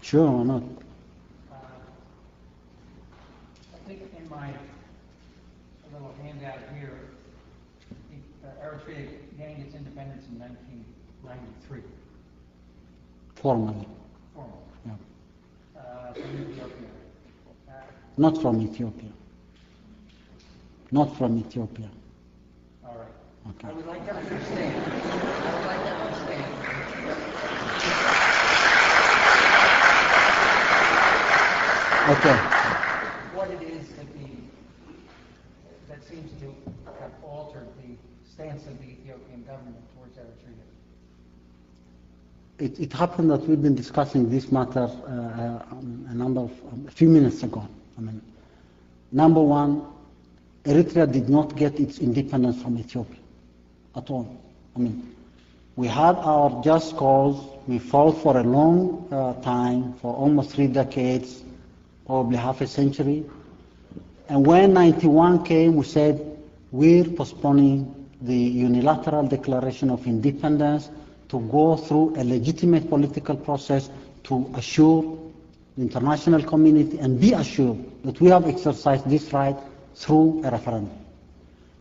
Sure or not? I think in my little handout here, Eritrea gained its independence in 1993. Formally. Formally. Yeah. From Ethiopia. Not from Ethiopia. Not from Ethiopia. All right. Okay. I would like to understand. I would like to understand. Okay. What it is that seems to have altered the stance of the Ethiopian government towards Eritrea. It happened that we've been discussing this matter a few minutes ago. I mean, number one, Eritrea did not get its independence from Ethiopia at all. I mean, we had our just cause. We fought for a long time, for almost 3 decades, probably half a century. And when 91 came, we said, we're postponing the unilateral declaration of independence to go through a legitimate political process to assure the international community and be assured that we have exercised this right through a referendum.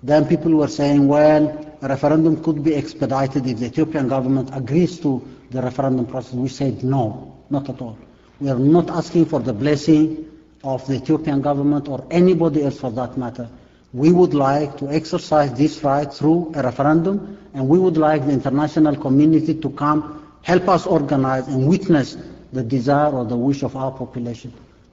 Then people were saying, well, a referendum could be expedited if the Ethiopian government agrees to the referendum process. We said no, not at all. We are not asking for the blessing of the Ethiopian government or anybody else for that matter. We would like to exercise this right through a referendum, and we would like the international community to come help us organize and witness the desire or the wish of our population.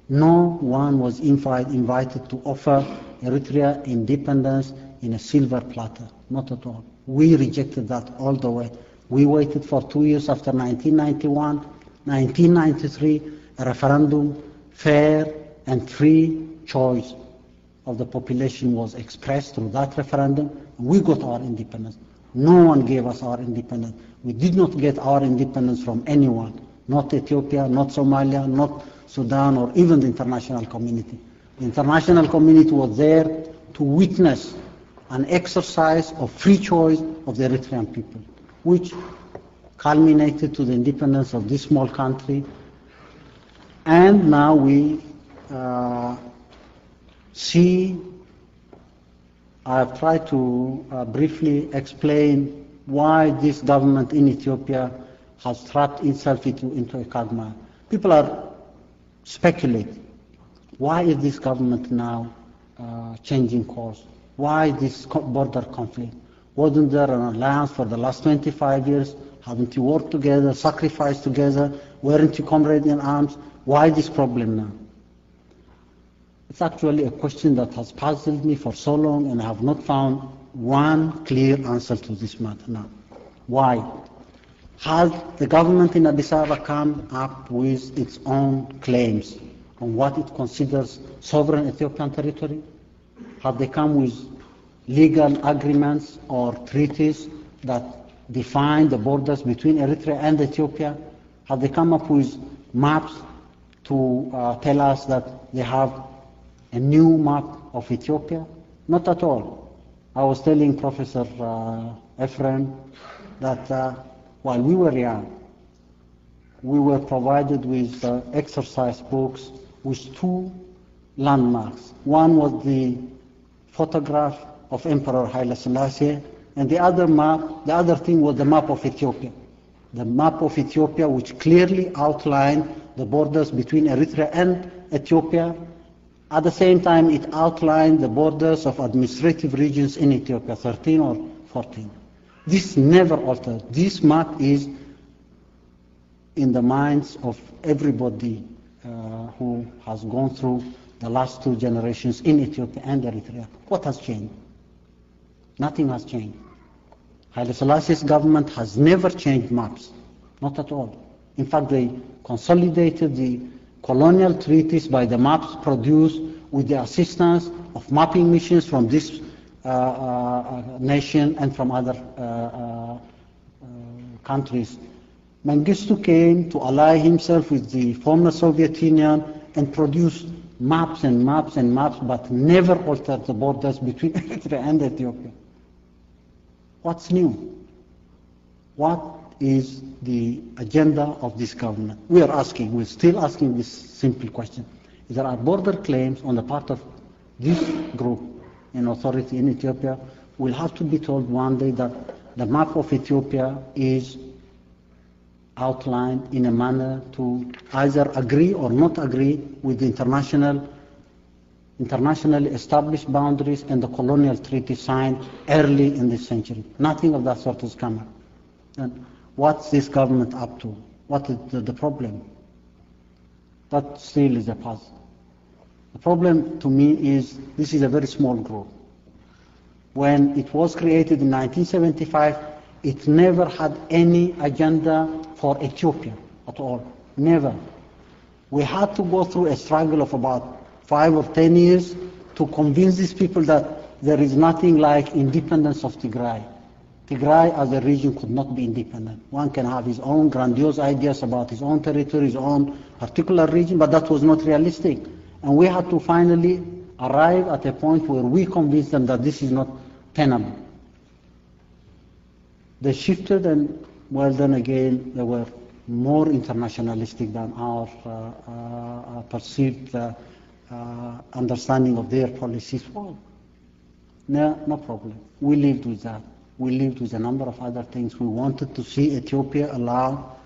No one was invited to offer Eritrea independence in a silver platter, not at all. We rejected that all the way. We waited for 2 years after 1991, 1993, a referendum, fair and free choice of the population was expressed through that referendum. We got our independence. No one gave us our independence. We did not get our independence from anyone, not Ethiopia, not Somalia, not Sudan, or even the international community. The international community was there to witness an exercise of free choice of the Eritrean people, which culminated to the independence of this small country. And now we see, I have tried to briefly explain why this government in Ethiopia has trapped itself into a quagmire. People are speculating. Why is this government now changing course? Why this border conflict? Wasn't there an alliance for the last 25 years? Haven't you worked together, sacrificed together? Weren't you comrades in arms? Why this problem now? It's actually a question that has puzzled me for so long, and I have not found one clear answer to this matter now. Why? Has the government in Addis Ababa come up with its own claims on what it considers sovereign Ethiopian territory? Have they come with legal agreements or treaties that define the borders between Eritrea and Ethiopia? Have they come up with maps to tell us that they have a new map of Ethiopia? Not at all. I was telling Professor Ephraim that while we were young, we were provided with exercise books with 2 landmarks. One was the photograph of Emperor Haile Selassie, and the other thing was the map of Ethiopia. The map of Ethiopia, which clearly outlined the borders between Eritrea and Ethiopia. At the same time, it outlined the borders of administrative regions in Ethiopia, 13 or 14. This never altered. This map is in the minds of everybody who has gone through the last 2 generations in Ethiopia and Eritrea. What has changed? Nothing has changed. Haile Selassie's government has never changed maps, not at all. In fact, they consolidated the colonial treaties by the maps produced with the assistance of mapping missions from this nation and from other countries. Mengistu came to ally himself with the former Soviet Union and produced maps and maps and maps, but never altered the borders between Eritrea and Ethiopia. What's new? What is the agenda of this government? We're still asking this simple question. If there are border claims on the part of this group in authority in Ethiopia, we'll have to be told one day that the map of Ethiopia is outlined in a manner to either agree or not agree with the internationally established boundaries and the colonial treaty signed early in this century. Nothing of that sort has come up. And what's this government up to? What is the problem? That still is a puzzle. The problem to me is this is a very small group. When it was created in 1975, it never had any agenda for Ethiopia at all. Never. We had to go through a struggle of about 5 or 10 years to convince these people that there is nothing like independence of Tigray. Tigray as a region could not be independent. One can have his own grandiose ideas about his own territory, his own particular region, but that was not realistic. And we had to finally arrive at a point where we convinced them that this is not tenable. They shifted, and well, then again, they were more internationalistic than our perceived understanding of their policies. Well, no problem. We lived with that. We lived with a number of other things. We wanted to see Ethiopia allow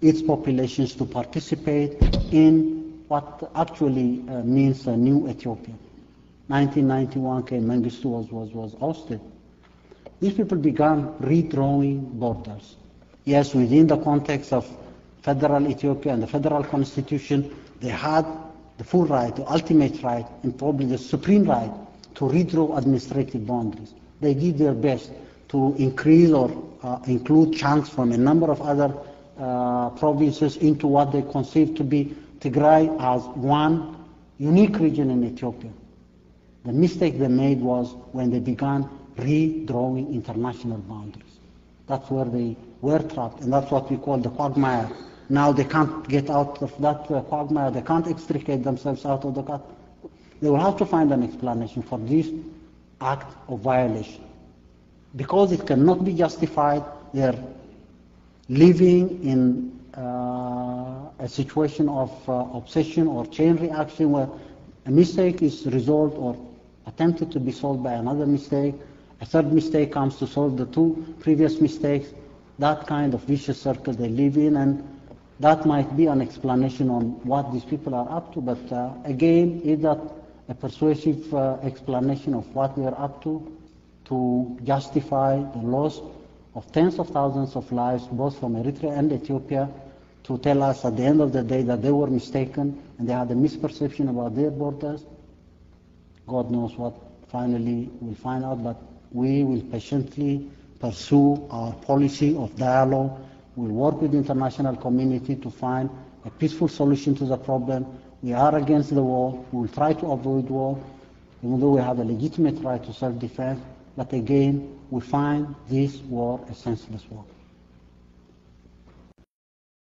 its populations to participate in what actually means a new Ethiopia. 1991 came, Mengistu was ousted. These people began redrawing borders. Yes, within the context of federal Ethiopia and the federal constitution, they had the full right, the ultimate right, and probably the supreme right to redraw administrative boundaries. They did their best to increase or include chunks from a number of other provinces into what they conceived to be Tigray as one unique region in Ethiopia. The mistake they made was when they began redrawing international boundaries. That's where they were trapped, and that's what we call the quagmire. Now they can't get out of that quagmire, they can't extricate themselves out of the cut. They will have to find an explanation for this act of violation. Because it cannot be justified, they're living in a situation of obsession or chain reaction where a mistake is resolved or attempted to be solved by another mistake. A third mistake comes to solve the 2 previous mistakes. That kind of vicious circle they live in, and that might be an explanation on what these people are up to. But again, is that a persuasive explanation of what they are up to justify the loss of tens of thousands of lives, both from Eritrea and Ethiopia, to tell us at the end of the day that they were mistaken and they had a misperception about their borders? God knows what finally we'll find out, but we will patiently pursue our policy of dialogue. We'll work with the international community to find a peaceful solution to the problem. We are against the war. We will try to avoid war, even though we have a legitimate right to self-defense. But again, we find this war a senseless war.